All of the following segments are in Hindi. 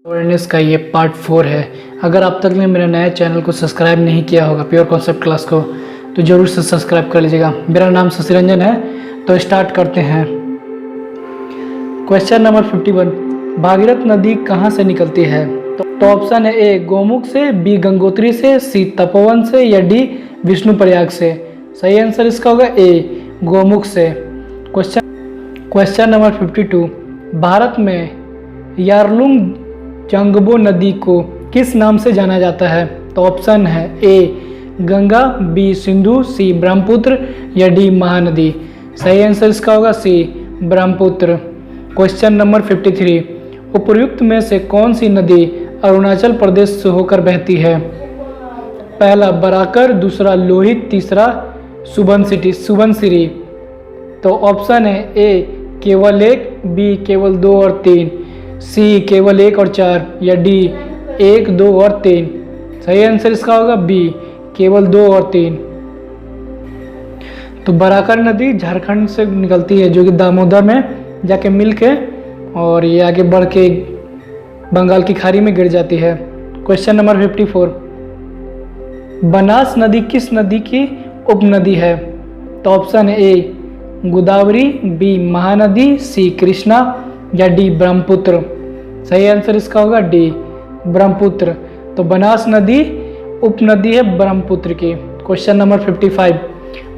अवेयरनेस का ये पार्ट 4 है। अगर आप तक ने मेरे नए चैनल को सब्सक्राइब नहीं किया होगा प्योर कॉन्सेप्ट क्लास को, तो ज़रूर से सब्सक्राइब कर लीजिएगा। मेरा नाम शशि रंजन है। तो स्टार्ट करते हैं। क्वेश्चन नंबर 51, भागीरथ नदी कहाँ से निकलती है? तो ऑप्शन है ए गोमुख से, बी गंगोत्री से, सी तपोवन से या डी विष्णुप्रयाग से। सही आंसर इसका होगा ए गोमुख से। क्वेश्चन नंबर 52, भारत में यारलुंग जंगबो नदी को किस नाम से जाना जाता है? तो ऑप्शन है ए गंगा, बी सिंधु, सी ब्रह्मपुत्र या डी महानदी। सही आंसर इसका होगा सी ब्रह्मपुत्र। क्वेश्चन नंबर 53, उपर्युक्त में से कौन सी नदी अरुणाचल प्रदेश से होकर बहती है? पहला बराकर, दूसरा लोहित, तीसरा सुबनसिरी। तो ऑप्शन है ए केवल एक, बी केवल 2 और 3, सी केवल 1 और 4 या डी 1, 2 और 3। सही आंसर इसका होगा बी केवल 2 और 3। तो बराकर नदी झारखंड से निकलती है, जो कि दामोदर में जाके मिल के और ये आगे बढ़ के बंगाल की खाड़ी में गिर जाती है। क्वेश्चन नंबर 54, बनास नदी किस नदी की उपनदी है? तो ऑप्शन है ए गोदावरी, बी महानदी, सी कृष्णा या डी ब्रह्मपुत्र। सही आंसर इसका होगा डी ब्रह्मपुत्र। तो बनास नदी उपनदी है ब्रह्मपुत्र की। क्वेश्चन नंबर 55,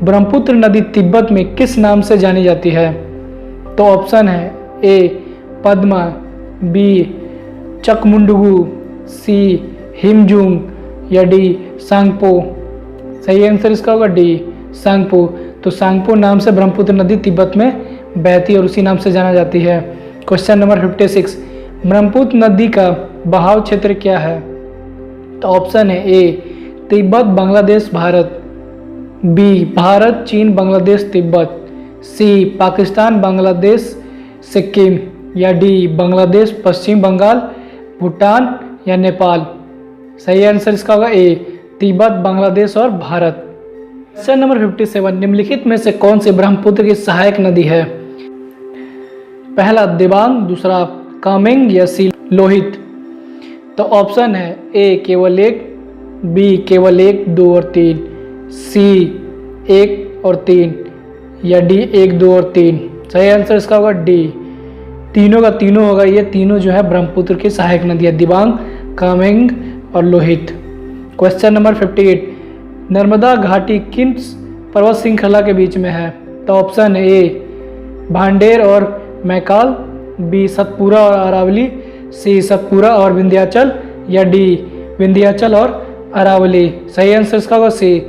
ब्रह्मपुत्र नदी तिब्बत में किस नाम से जानी जाती है? तो ऑप्शन है ए पद्मा, बी चकमुंडुगु, सी हिमजुंग या डी सांगपो। सही आंसर इसका होगा डी सांगपो। तो सांगपो नाम से ब्रह्मपुत्र नदी तिब्बत में बहती है और उसी नाम से जाना जाती है। क्वेश्चन नंबर 56, ब्रह्मपुत्र नदी का बहाव क्षेत्र क्या है? तो ऑप्शन है ए तिब्बत, बांग्लादेश, भारत, बी भारत, चीन, बांग्लादेश, तिब्बत, सी पाकिस्तान, बांग्लादेश, सिक्किम या डी बांग्लादेश, पश्चिम बंगाल, भूटान या नेपाल। सही आंसर इसका होगा ए तिब्बत, बांग्लादेश और भारत। क्वेश्चन नंबर 57, निम्नलिखित में से कौन सी ब्रह्मपुत्र की सहायक नदी है? पहला दिबांग, दूसरा कामेंग या सी लोहित। तो ऑप्शन है ए केवल 1, बी केवल 1, 2 और 3, सी 1 और 3 या डी 1, 2 और 3। सही आंसर इसका होगा डी तीनों का तीनों होगा। ये तीनों जो है ब्रह्मपुत्र की सहायक नदी है, दिबांग, कामेंग और लोहित। क्वेश्चन नंबर 58, नर्मदा घाटी किन पर्वत श्रृंखला के बीच में है? तो ऑप्शन है ए भांडेर और मैकाल, बी सतपुरा और अरावली, सी सतपुरा और विंध्याचल या डी विंध्याचल और अरावली। सही आंसर इसका होगा सी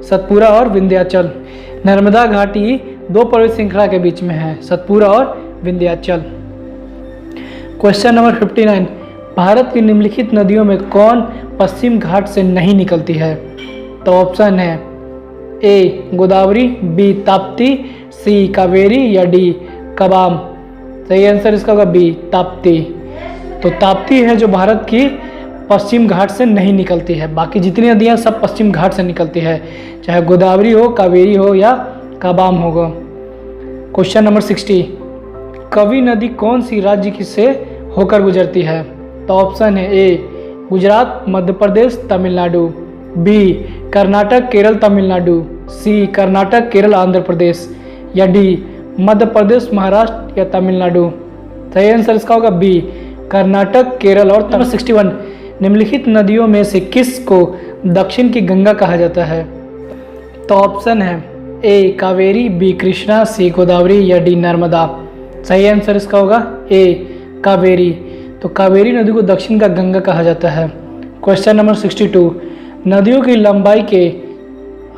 सतपुरा और विंध्याचल। नर्मदा घाटी 2 पर्वत श्रृंखला के बीच में है, सतपुरा और विंध्याचल। क्वेश्चन नंबर 59, भारत की निम्नलिखित नदियों में कौन पश्चिम घाट से नहीं निकलती है? तो ऑप्शन है ए गोदावरी, बी ताप्ती, सी कावेरी या डी कबाम। सही आंसर इसका होगा बी ताप्ती। तो ताप्ती है जो भारत की पश्चिम घाट से नहीं निकलती है। बाकी जितनी नदियाँ सब पश्चिम घाट से निकलती है, चाहे गोदावरी हो, कावेरी हो या कबाम होगा। क्वेश्चन नंबर 60, कवि नदी कौन सी राज्य की से होकर गुजरती है? तो ऑप्शन है ए गुजरात, मध्य प्रदेश, तमिलनाडु, बी कर्नाटक, केरल, तमिलनाडु, सी कर्नाटक, केरल, आंध्र प्रदेश या डी मध्य प्रदेश, महाराष्ट्र या तमिलनाडु। सही आंसर इसका होगा बी कर्नाटक, केरल और तमिलनाडु। 61, निम्नलिखित नदियों में से किस को दक्षिण की गंगा कहा जाता है? तो ऑप्शन है ए कावेरी, बी कृष्णा, सी गोदावरी या डी नर्मदा। सही आंसर इसका होगा ए कावेरी। तो कावेरी नदी को दक्षिण का गंगा कहा जाता है। क्वेश्चन नंबर 62, नदियों की लंबाई के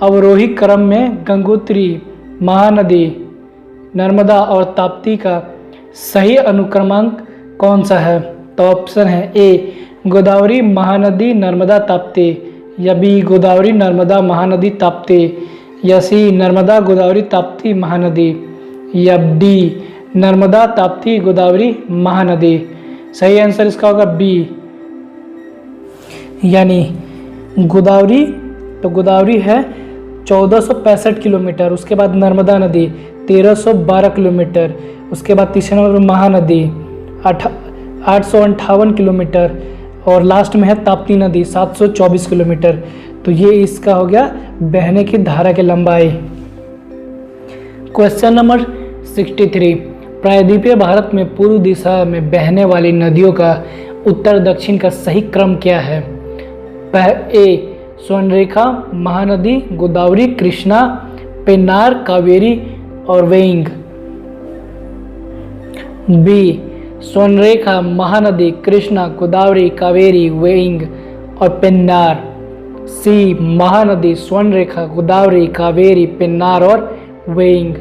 अवरोही क्रम में गंगोत्री, महानदी, नर्मदा और ताप्ती का सही अनुक्रमांक कौन सा है? तो ऑप्शन है ए गोदावरी, महानदी, नर्मदा, ताप्ती या बी गोदावरी, नर्मदा, महानदी, ताप्ती या सी नर्मदा, गोदावरी, ताप्ती, महानदी या डी नर्मदा, ताप्ती, गोदावरी, महानदी। सही आंसर इसका होगा बी यानी गोदावरी। तो गोदावरी है 1465 किलोमीटर, उसके बाद नर्मदा नदी 1312 किलोमीटर, उसके बाद तीसरे नंबर पर महानदी 858 किलोमीटर, और लास्ट में है ताप्ती नदी 724 किलोमीटर। तो ये इसका हो गया बहने की धारा की लंबाई। क्वेश्चन नंबर 63, प्रायद्वीपीय भारत में पूर्व दिशा में बहने वाली नदियों का उत्तर दक्षिण का सही क्रम क्या है? ए स्वर्णरेखा, महानदी, गोदावरी, कृष्णा, पेन्नार, कावेरी और वेइंग। बी स्वर्णरेखा, महानदी, कृष्णा, गोदावरी, कावेरी, वेइंग और पेन्नार। सी महानदी, स्वर्णरेखा, गोदावरी, कावेरी, पेन्नार और वेइंग।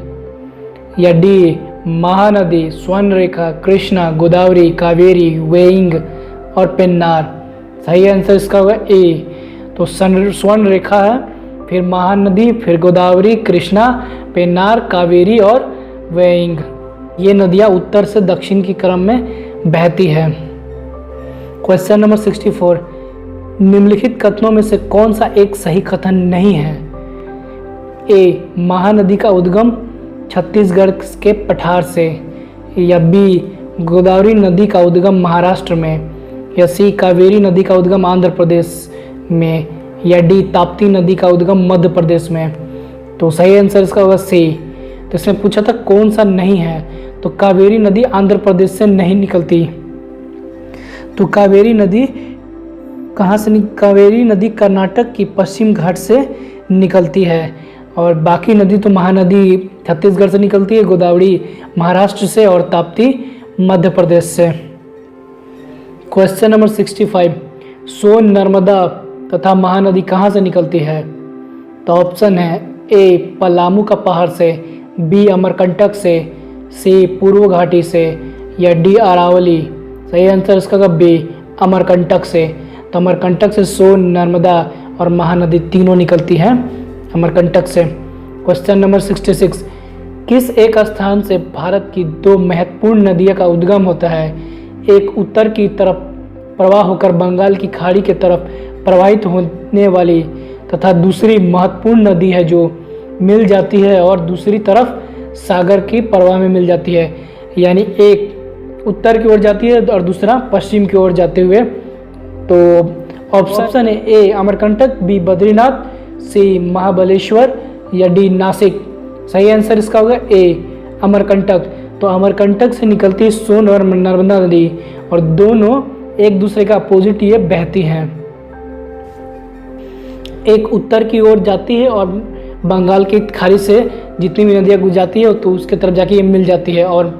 या डी महानदी, स्वर्णरेखा, कृष्णा, गोदावरी, कावेरी, वेइंग और पेन्नार। सही आंसर इसका होगा ए। तो स्वर्णरेखा है, फिर महानदी, फिर गोदावरी, कृष्णा, पेन्नार, कावेरी और वेइंग। ये नदियाँ उत्तर से दक्षिण की क्रम में बहती है। क्वेश्चन नंबर 64, निम्नलिखित कथनों में से कौन सा एक सही कथन नहीं है? ए महानदी का उद्गम छत्तीसगढ़ के पठार से। या बी गोदावरी नदी का उद्गम महाराष्ट्र में। या सी कावेरी नदी का उद्गम आंध्र प्रदेश में। या डी ताप्ती नदी का उद्गम मध्य प्रदेश में। तो सही आंसर इसका होगा सी। तो इसमें पूछा था कौन सा नहीं है, तो कावेरी नदी आंध्र प्रदेश से नहीं निकलती। तो कावेरी नदी कहाँ से? कावेरी नदी कर्नाटक की पश्चिम घाट से निकलती है, और बाकी नदी तो महानदी छत्तीसगढ़ से निकलती है, गोदावरी महाराष्ट्र से और ताप्ती मध्य प्रदेश से। क्वेश्चन नंबर 65, सोन, नर्मदा तथा महानदी कहाँ से निकलती है? तो ऑप्शन है ए पलामू का पहाड़ से, बी अमरकंटक से, सी पूर्व घाटी से, या डी अरावली। सही आंसर इसका होगा बी अमरकंटक से। तो अमरकंटक से सोन, नर्मदा और महानदी तीनों निकलती हैं अमरकंटक से। क्वेश्चन नंबर 66, किस एक स्थान से भारत की दो महत्वपूर्ण नदियों का उद्गम होता है? एक उत्तर की तरफ प्रवाह होकर बंगाल की खाड़ी की तरफ प्रवाहित होने वाली तथा दूसरी महत्वपूर्ण नदी है जो मिल जाती है और दूसरी तरफ सागर की प्रवाह में मिल जाती है। यानी एक उत्तर की ओर जाती है और दूसरा पश्चिम की ओर जाते हुए। तो ऑप्शन है ए अमरकंटक, बी बद्रीनाथ, सी महाबलेश्वर या डी नासिक। सही आंसर इसका होगा ए अमरकंटक। तो अमरकंटक से निकलती है सोन और नर्मदा नदी, और दोनों एक दूसरे का अपोजिट ये बहती हैं। एक उत्तर की ओर जाती है और बंगाल की खाड़ी से जितनी भी नदियाँ गुजरती है तो उसके तरफ जाके ये मिल जाती है, और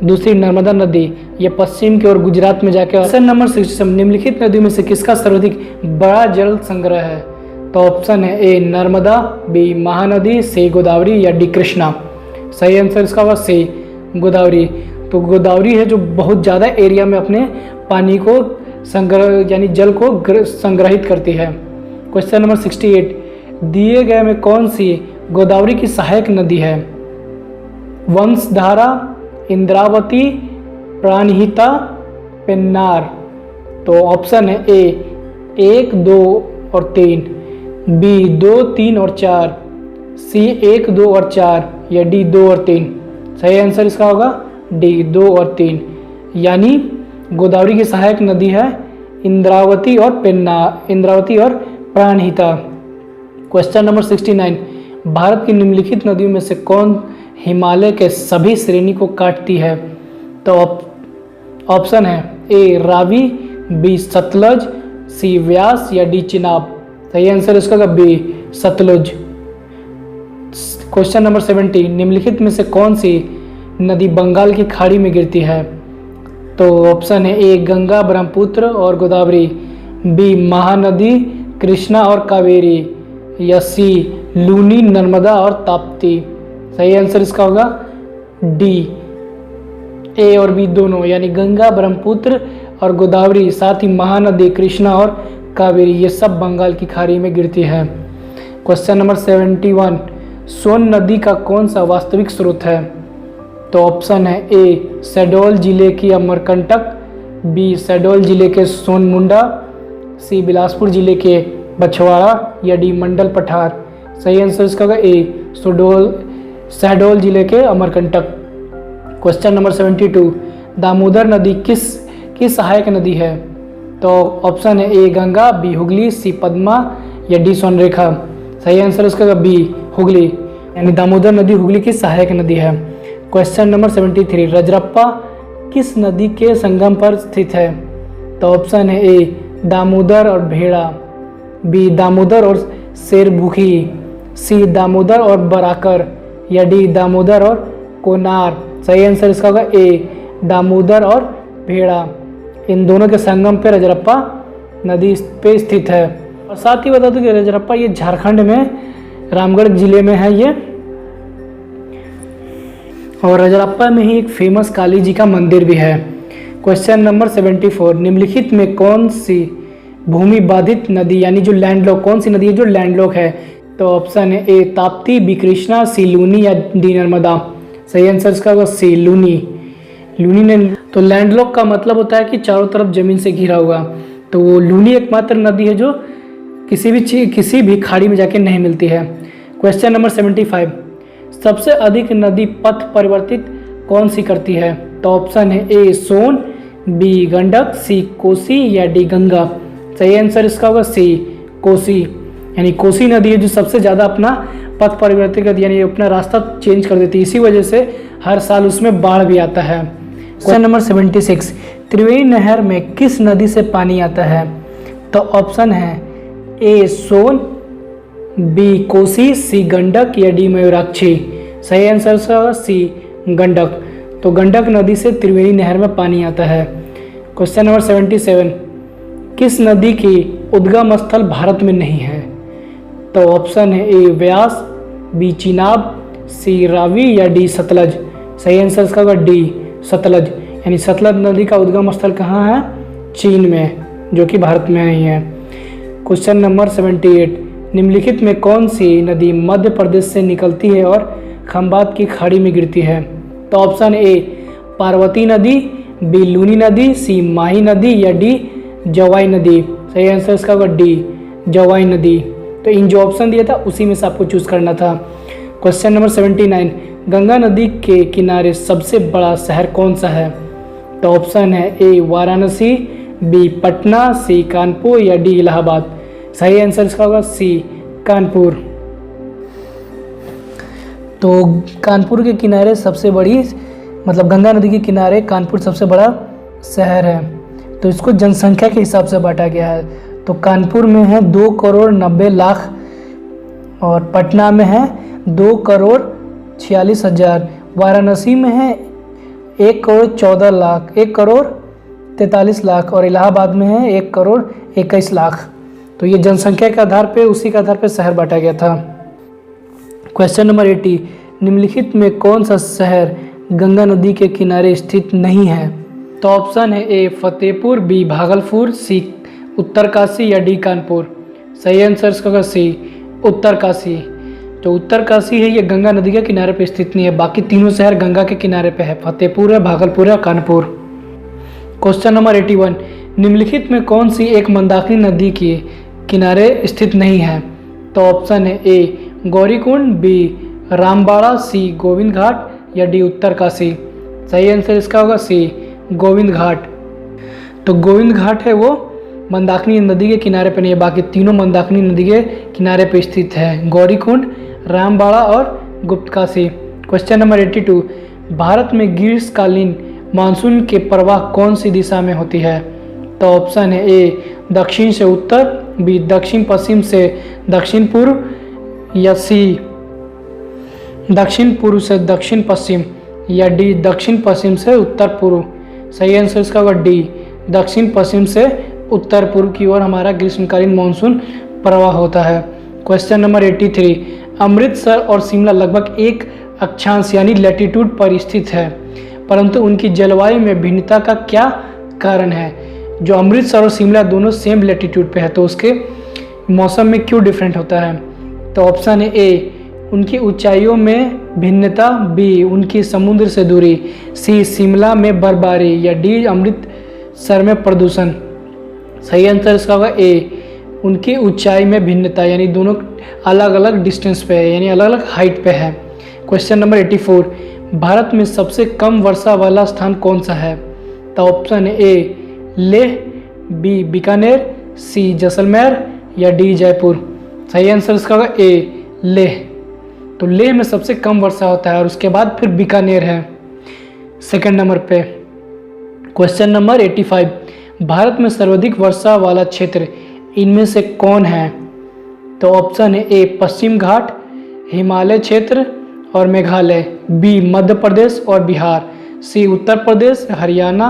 दूसरी नर्मदा नदी ये पश्चिम की ओर गुजरात में जाके। क्वेश्चन नंबर 67, निम्नलिखित नदियों में से किसका सर्वाधिक बड़ा जल संग्रह है? तो ऑप्शन है ए नर्मदा, बी महानदी, सी गोदावरी या डी कृष्णा। सही आंसर इसका होगा सी गोदावरी। तो गोदावरी है जो बहुत ज़्यादा एरिया में अपने पानी को संग्रह यानी जल को संग्रहित करती है। क्वेश्चन नंबर 68, दिए गए में कौन सी गोदावरी की सहायक नदी है? वंशधारा, इंद्रावती, प्राणहिता, पेन्नार। तो ऑप्शन है ए 1, 2 और 3, बी 2, 3 और 4, सी 1, 2 और 4 या डी 2 और 3। सही आंसर इसका होगा डी 2 और 3। यानी गोदावरी की सहायक नदी है इंद्रावती और प्राणहिता। क्वेश्चन नंबर 69, भारत की निम्नलिखित नदियों में से कौन हिमालय के सभी श्रेणी को काटती है? तो ऑप्शन है ए रावी, बी सतलज, सी व्यास या डी चिनाब। सही आंसर इसका होगा बी सतलुज। क्वेश्चन नंबर 70, निम्नलिखित में से कौन सी नदी बंगाल की खाड़ी में गिरती है? तो ऑप्शन है ए गंगा, ब्रह्मपुत्र और गोदावरी, बी महानदी, कृष्णा और कावेरी या सी लूनी, नर्मदा और ताप्ती। सही आंसर इसका होगा डी ए और बी दोनों, यानी गंगा, ब्रह्मपुत्र और गोदावरी, साथ ही महानदी, कृष्णा और कावेरी, ये सब बंगाल की खाड़ी में गिरती है। क्वेश्चन नंबर 71, सोन नदी का कौन सा वास्तविक स्रोत है? तो ऑप्शन है ए शहडोल जिले की अमरकंटक, बी शहडोल जिले के सोनमुंडा, सी बिलासपुर जिले के बछवाड़ा या डी मंडल पठार। सही आंसर इसका होगा ए शहडोल जिले के अमरकंटक। क्वेश्चन नंबर 72, दामोदर नदी की सहायक नदी है? तो ऑप्शन है ए गंगा, बी हुगली, सी पद्मा या डी स्वर्णरेखा। सही आंसर इसका बी हुगली, यानी दामोदर नदी हुगली की सहायक नदी है। क्वेश्चन नंबर 73, रजरप्पा किस नदी के संगम पर स्थित है? तो ऑप्शन है ए दामोदर और भेड़ा, बी दामोदर और शेरबुखी, सी दामोदर और बराकर या डी दामोदर और कोनार। सही आंसर इसका होगा ए दामोदर और भेड़ा। इन दोनों के संगम पे रजरप्पा नदी पे स्थित है। और साथ ही बता दूं कि रजरप्पा ये झारखंड में रामगढ़ जिले में है ये। और रजरप्पा में ही एक फेमस काली जी का मंदिर भी है। क्वेश्चन नंबर 74, निम्नलिखित में कौन सी भूमि बाधित नदी यानी जो लैंडलॉक, कौन सी नदी है जो लैंडलॉक है? तो ऑप्शन है ए ताप्ती, बी कृष्णा, सी लूनी या डी नर्मदा। सही आंसर इसका होगा सी लूनी। लूनी ने तो लैंडलॉक का मतलब होता है कि चारों तरफ जमीन से घिरा हुआ। तो वो लूनी एकमात्र नदी है जो किसी भी खाड़ी में जाके नहीं मिलती है। क्वेश्चन नंबर 75, सबसे अधिक नदी पथ परिवर्तित कौन सी करती है? तो ऑप्शन है ए सोन, बी गंडक, सी कोसी या डी गंगा। सही आंसर इसका होगा सी कोसी, यानी कोसी नदी है जो सबसे ज़्यादा अपना पथ परिवर्तित करती है, यानी अपना रास्ता चेंज कर देती है। इसी वजह से हर साल उसमें बाढ़ भी आता है। क्वेश्चन नंबर 76, त्रिवेणी नहर में किस नदी से पानी आता है? तो ऑप्शन है ए सोन, बी कोसी, सी गंडक या डी मयूराक्षी। सही आंसर होगा सी गंडक। तो गंडक नदी से त्रिवेणी नहर में पानी आता है। क्वेश्चन नंबर 77, किस नदी की उद्गम स्थल भारत में नहीं है? तो ऑप्शन है ए व्यास, बी चिनाब, सी रावी या डी सतलज। सही आंसर इसका होगा डी सतलज, यानी सतलज नदी का उद्गम स्थल कहाँ है? चीन में, जो कि भारत में नहीं है। क्वेश्चन नंबर 78, निम्नलिखित में कौन सी नदी मध्य प्रदेश से निकलती है और खंबात की खाड़ी में गिरती है? तो ऑप्शन ए पार्वती नदी, बी लूनी नदी, सी माही नदी या डी जवाई नदी। सही आंसर इसका होगा डी जवाई नदी। तो इन जो ऑप्शन दिया था उसी में से आपको चूज करना था। क्वेश्चन नंबर 79, गंगा नदी के किनारे सबसे बड़ा शहर कौन सा है? तो ऑप्शन है ए वाराणसी, बी पटना, सी कानपुर या डी इलाहाबाद। सही आंसर इसका होगा सी कानपुर। तो कानपुर के किनारे सबसे बड़ी, मतलब गंगा नदी के किनारे कानपुर सबसे बड़ा शहर है। तो इसको जनसंख्या के हिसाब से बांटा गया है। तो कानपुर में है 2,90,00,000 और पटना में है 2,46,000, वाराणसी में है 1,14,00,000, 1,43,00,000 और इलाहाबाद में है 1,21,00,000। तो ये जनसंख्या के आधार पे, उसी के आधार पे शहर बांटा गया था। क्वेश्चन नंबर 80, निम्नलिखित में कौन सा शहर गंगा नदी के किनारे स्थित नहीं है? तो ऑप्शन है ए फतेहपुर, बी भागलपुर, सी उत्तरकाशी या डी कानपुर। सही आंसर इसका होगा सी उत्तरकाशी। जो उत्तरकाशी है ये गंगा नदी के किनारे पे स्थित नहीं है, बाकी तीनों शहर गंगा के किनारे पे है, फतेहपुर है, भागलपुर है, कानपुर। क्वेश्चन नंबर 81, निम्नलिखित में कौन सी एक मंदाकिनी नदी के किनारे स्थित नहीं है? तो ऑप्शन है ए गौरीकुंड, बी रामबाड़ा, सी गोविंद घाट या डी उत्तरकाशी। सही आंसर इसका होगा सी गोविंद घाट। तो गोविंद घाट है वो मंदाकिनी नदी के किनारे पे नहीं है, बाकी तीनों मंदाकिनी नदी के किनारे पे स्थित है, गौरीकुंड, रामबाड़ा और गुप्तकाशी। क्वेश्चन नंबर 82, भारत में ग्रीष्मकालीन मानसून के प्रवाह कौन सी दिशा में होती है? तो ऑप्शन है ए दक्षिण से उत्तर, बी दक्षिण पश्चिम से दक्षिण पूर्व या सी दक्षिण पूर्व से दक्षिण पश्चिम या डी दक्षिण पश्चिम से उत्तर पूर्व। सही आंसर इसका होगा डी दक्षिण पश्चिम से उत्तर पूर्व की ओर हमारा ग्रीष्मकालीन मानसून प्रवाह होता है। क्वेश्चन नंबर 83, अमृतसर और शिमला लगभग एक अक्षांश यानी लैटिट्यूड पर स्थित है, परंतु उनकी जलवायु में भिन्नता का क्या कारण है? जो अमृतसर और शिमला दोनों सेम लैटिट्यूड पे है, तो उसके मौसम में क्यों डिफरेंट होता है? तो ऑप्शन है ए उनकी ऊंचाइयों में भिन्नता, बी उनकी समुद्र से दूरी, सी शिमला में बर्फबारी या डी अमृतसर में प्रदूषण। सही आंसर इसका होगा ए उनकी ऊंचाई में भिन्नता, यानी दोनों अलग अलग डिस्टेंस पे है, यानी अलग अलग हाइट पे है। क्वेश्चन नंबर 84, भारत में सबसे कम वर्षा वाला स्थान कौन सा है? तो option A Leh, B Bikaner, C Jaisalmer या डी जयपुर। सही आंसर इसका होगा ए लेह। तो लेह में सबसे कम वर्षा होता है और उसके बाद फिर बीकानेर है सेकंड नंबर पे। क्वेश्चन नंबर 85, भारत में सर्वाधिक वर्षा वाला क्षेत्र इनमें से कौन है? तो ऑप्शन है ए पश्चिम घाट, हिमालय क्षेत्र और मेघालय, बी मध्य प्रदेश और बिहार, सी उत्तर प्रदेश, हरियाणा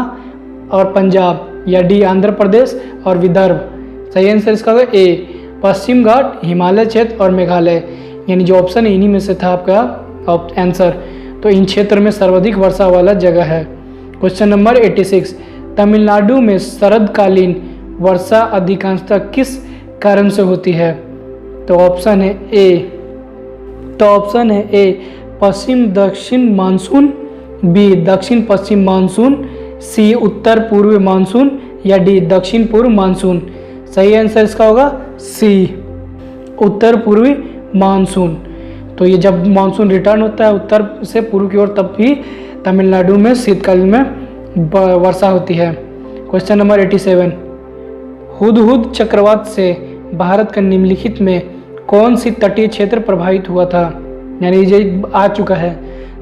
और पंजाब या डी आंध्र प्रदेश और विदर्भ। सही आंसर इसका होगा ए पश्चिम घाट, हिमालय क्षेत्र और मेघालय, यानी जो ऑप्शन इन्हीं में से था आपका आंसर। तो इन क्षेत्र में सर्वाधिक वर्षा वाला जगह है। क्वेश्चन नंबर 86, तमिलनाडु में शरदकालीन वर्षा अधिकांशतः किस कारण से होती है? तो ऑप्शन है ए पश्चिम दक्षिण मानसून, बी दक्षिण पश्चिम मानसून, सी उत्तर पूर्व मानसून या डी दक्षिण पूर्व मानसून। सही आंसर इसका होगा सी उत्तर पूर्वी मानसून। तो ये जब मानसून रिटर्न होता है उत्तर से पूर्व की ओर, तब भी तमिलनाडु में शीतकालीन में वर्षा होती है। क्वेश्चन नंबर 87, हुदहुद चक्रवात से भारत का निम्नलिखित में कौन सी तटीय क्षेत्र प्रभावित हुआ था? यानी ये आ चुका है।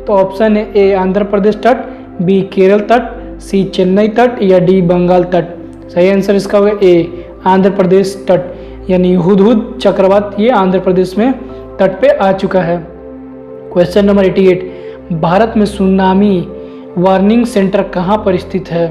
तो ऑप्शन है ए आंध्र प्रदेश तट, बी केरल तट, सी चेन्नई तट या डी बंगाल तट। सही आंसर इसका होगा ए आंध्र प्रदेश तट, यानी हुदहुद चक्रवात ये आंध्र प्रदेश में तट पे आ चुका है। क्वेश्चन नंबर 88, भारत में सुनामी वार्निंग सेंटर कहाँ पर स्थित है?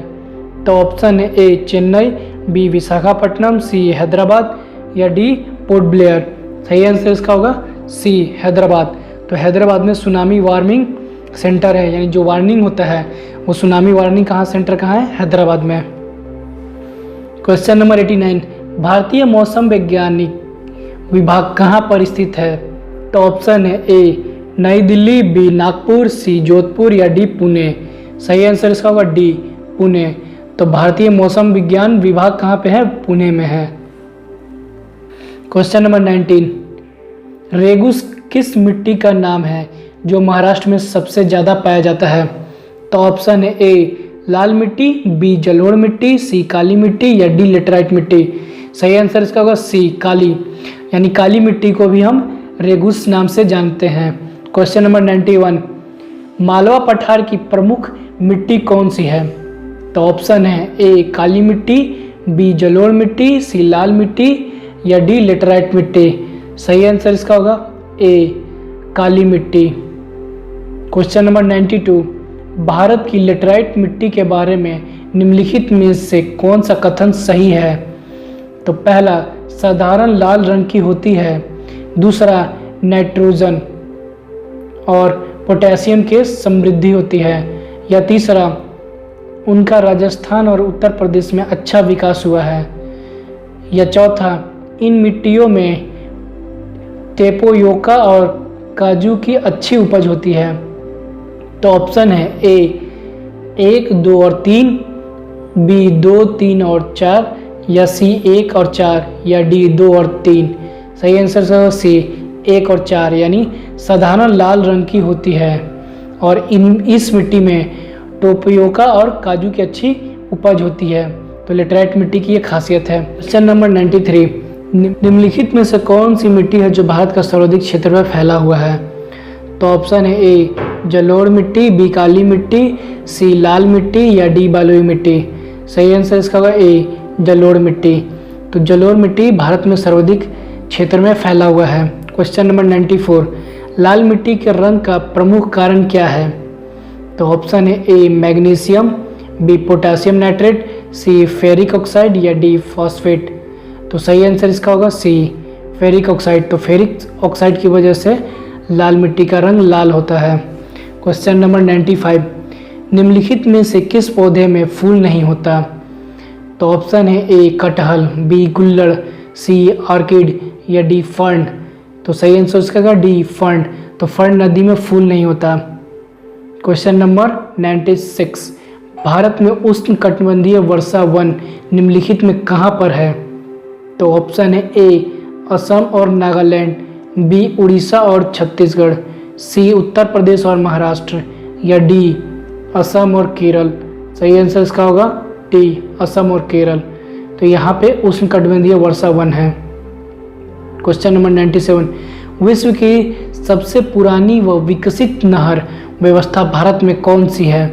तो ऑप्शन है ए चेन्नई, बी विशाखापट्टनम, सी हैदराबाद या डी पोर्ट ब्लेयर। सही आंसर इसका होगा सी हैदराबाद। तो हैदराबाद में सुनामी वार्निंग सेंटर है, यानी जो वार्निंग होता है वो सुनामी वार्निंग कहाँ सेंटर कहाँ है? हैदराबाद में। क्वेश्चन नंबर 89, भारतीय मौसम वैज्ञानिक विभाग कहाँ पर स्थित है? तो ऑप्शन है ए नई दिल्ली, बी नागपुर, सी जोधपुर या डी पुणे। सही आंसर इसका होगा डी पुणे। तो भारतीय मौसम विज्ञान विभाग कहाँ पे है? पुणे में है। क्वेश्चन नंबर 19, रेगुस किस मिट्टी का नाम है जो महाराष्ट्र में सबसे ज़्यादा पाया जाता है? तो ऑप्शन है ए लाल मिट्टी, बी जलोढ़ मिट्टी, सी काली मिट्टी या डी लेटराइट मिट्टी। सही आंसर इसका होगा सी काली, यानी काली मिट्टी को भी हम रेगुस नाम से जानते हैं। क्वेश्चन नंबर 91, मालवा पठार की प्रमुख मिट्टी कौन सी है? तो ऑप्शन है ए काली मिट्टी, बी जलोढ़ मिट्टी, सी लाल मिट्टी या डी लेटराइट मिट्टी। सही आंसर इसका होगा ए काली मिट्टी। क्वेश्चन नंबर 92, भारत की लेटराइट मिट्टी के बारे में निम्नलिखित में से कौन सा कथन सही है? तो पहला साधारण लाल रंग की होती है, दूसरा नाइट्रोजन और पोटेशियम के समृद्धि होती है, या तीसरा उनका राजस्थान और उत्तर प्रदेश में अच्छा विकास हुआ है, या चौथा इन मिट्टियों में तेपोयोका और काजू की अच्छी उपज होती है। तो ऑप्शन है ए 1, 2 और 3, बी 2, 3 और 4 या सी 1 और 4 या डी 2 और 3। सही आंसर है सी 1 और 4, यानी साधारण लाल रंग की होती है और इस मिट्टी में टोपियोका और काजू की अच्छी उपज होती है। तो लेटराइट मिट्टी की ये खासियत है। क्वेश्चन नंबर 93, निम्नलिखित में से कौन सी मिट्टी है जो भारत का सर्वाधिक क्षेत्र में फैला हुआ है? तो ऑप्शन है ए जलोढ़ मिट्टी, बी काली मिट्टी, सी लाल मिट्टी या डी बलुई मिट्टी। सही आंसर इसका होगा ए जलोढ़ मिट्टी। तो जलोढ़ मिट्टी भारत में सर्वाधिक क्षेत्र में फैला हुआ है। क्वेश्चन नंबर 94, लाल मिट्टी के रंग का प्रमुख कारण क्या है? तो ऑप्शन है ए मैग्नीशियम, बी पोटेशियम नाइट्रेट, सी फेरिक ऑक्साइड या डी फॉस्फेट। तो सही आंसर इसका होगा सी फेरिक ऑक्साइड। तो फेरिक ऑक्साइड की वजह से लाल मिट्टी का रंग लाल होता है। क्वेश्चन नंबर 95, निम्नलिखित में से किस पौधे में फूल नहीं होता? तो ऑप्शन है ए कटहल, बी गुल्लड़, सी ऑर्किड या डी फर्न। तो सही आंसर इसका होगा डी फर्न। तो फर्न नदी में फूल नहीं होता। क्वेश्चन नंबर 96, भारत में उष्ण कटिबंधीय वर्षा वन निम्नलिखित में कहाँ पर है? तो ऑप्शन है ए असम और नागालैंड, बी उड़ीसा और छत्तीसगढ़, सी उत्तर प्रदेश और महाराष्ट्र या डी असम और केरल। सही आंसर इसका होगा डी असम और केरल। तो यहाँ पे उष्णकटिबंधीय वर्षा वन है। क्वेश्चन नंबर 97, विश्व की सबसे पुरानी व विकसित नहर व्यवस्था भारत में कौन सी है?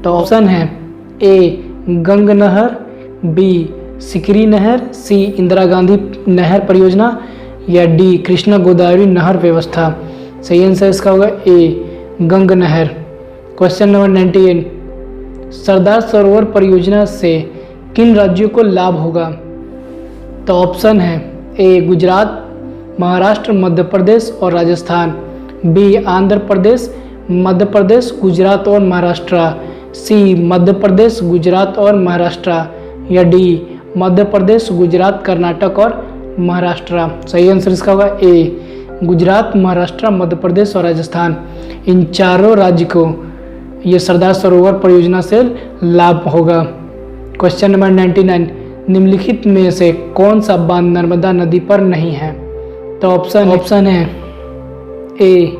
तो ऑप्शन है ए गंग नहर, बी सिकरी नहर, सी इंदिरा गांधी नहर परियोजना या डी कृष्णा गोदावरी नहर व्यवस्था। सही आंसर इसका होगा ए गंग नहर। क्वेश्चन नंबर 98, सरदार सरोवर परियोजना से किन राज्यों को लाभ होगा? तो ऑप्शन है ए गुजरात, महाराष्ट्र, मध्य प्रदेश और राजस्थान, बी आंध्र प्रदेश, मध्य प्रदेश, गुजरात और महाराष्ट्र, सी मध्य प्रदेश, गुजरात और महाराष्ट्र या डी मध्य प्रदेश, गुजरात, कर्नाटक और महाराष्ट्र। सही आंसर इसका होगा ए गुजरात, महाराष्ट्र, मध्य प्रदेश और राजस्थान। इन चारों राज्य को ये सरदार सरोवर परियोजना से लाभ होगा। क्वेश्चन नंबर 99, निम्नलिखित में से कौन सा बांध नर्मदा नदी पर नहीं है? तो ऑप्शन है ए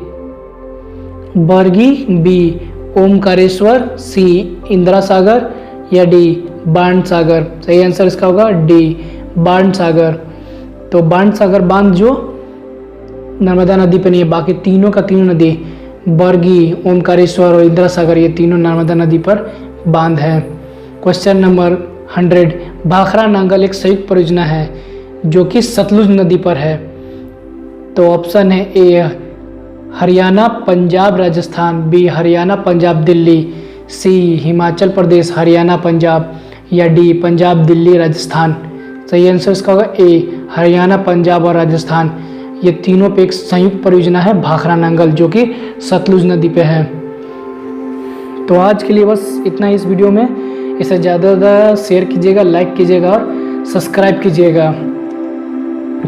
बरगी, बी ओमकारेश्वर, सी इंदिरा सागर या डी बाण सागर। सही आंसर इसका होगा डी बाण सागर। तो बाण सागर बांध जो नर्मदा नदी पे नहीं है, बाकी तीनों का तीनों नदी बरगी, ओमकारेश्वर और इंदिरा सागर ये तीनों नर्मदा नदी पर बांध है। क्वेश्चन नंबर 100, भाखड़ा नांगल एक संयुक्त परियोजना है जो कि सतलुज नदी पर है। तो ऑप्शन है ए हरियाणा, पंजाब, राजस्थान, बी हरियाणा, पंजाब, दिल्ली, सी हिमाचल प्रदेश, हरियाणा, पंजाब या डी पंजाब, दिल्ली, राजस्थान। सही आंसर इसका होगा ए हरियाणा, पंजाब और राजस्थान। ये तीनों पे एक संयुक्त परियोजना है भाखड़ा नांगल जो कि सतलुज नदी पे है। तो आज के लिए बस इतना ही इस वीडियो में। इसे ज़्यादा से ज़्यादा शेयर कीजिएगा, लाइक कीजिएगा और सब्सक्राइब कीजिएगा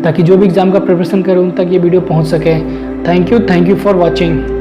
ताकि जो भी एग्ज़ाम का प्रिपरेशन करें उन तक ये वीडियो पहुंच सके। Thank you for watching.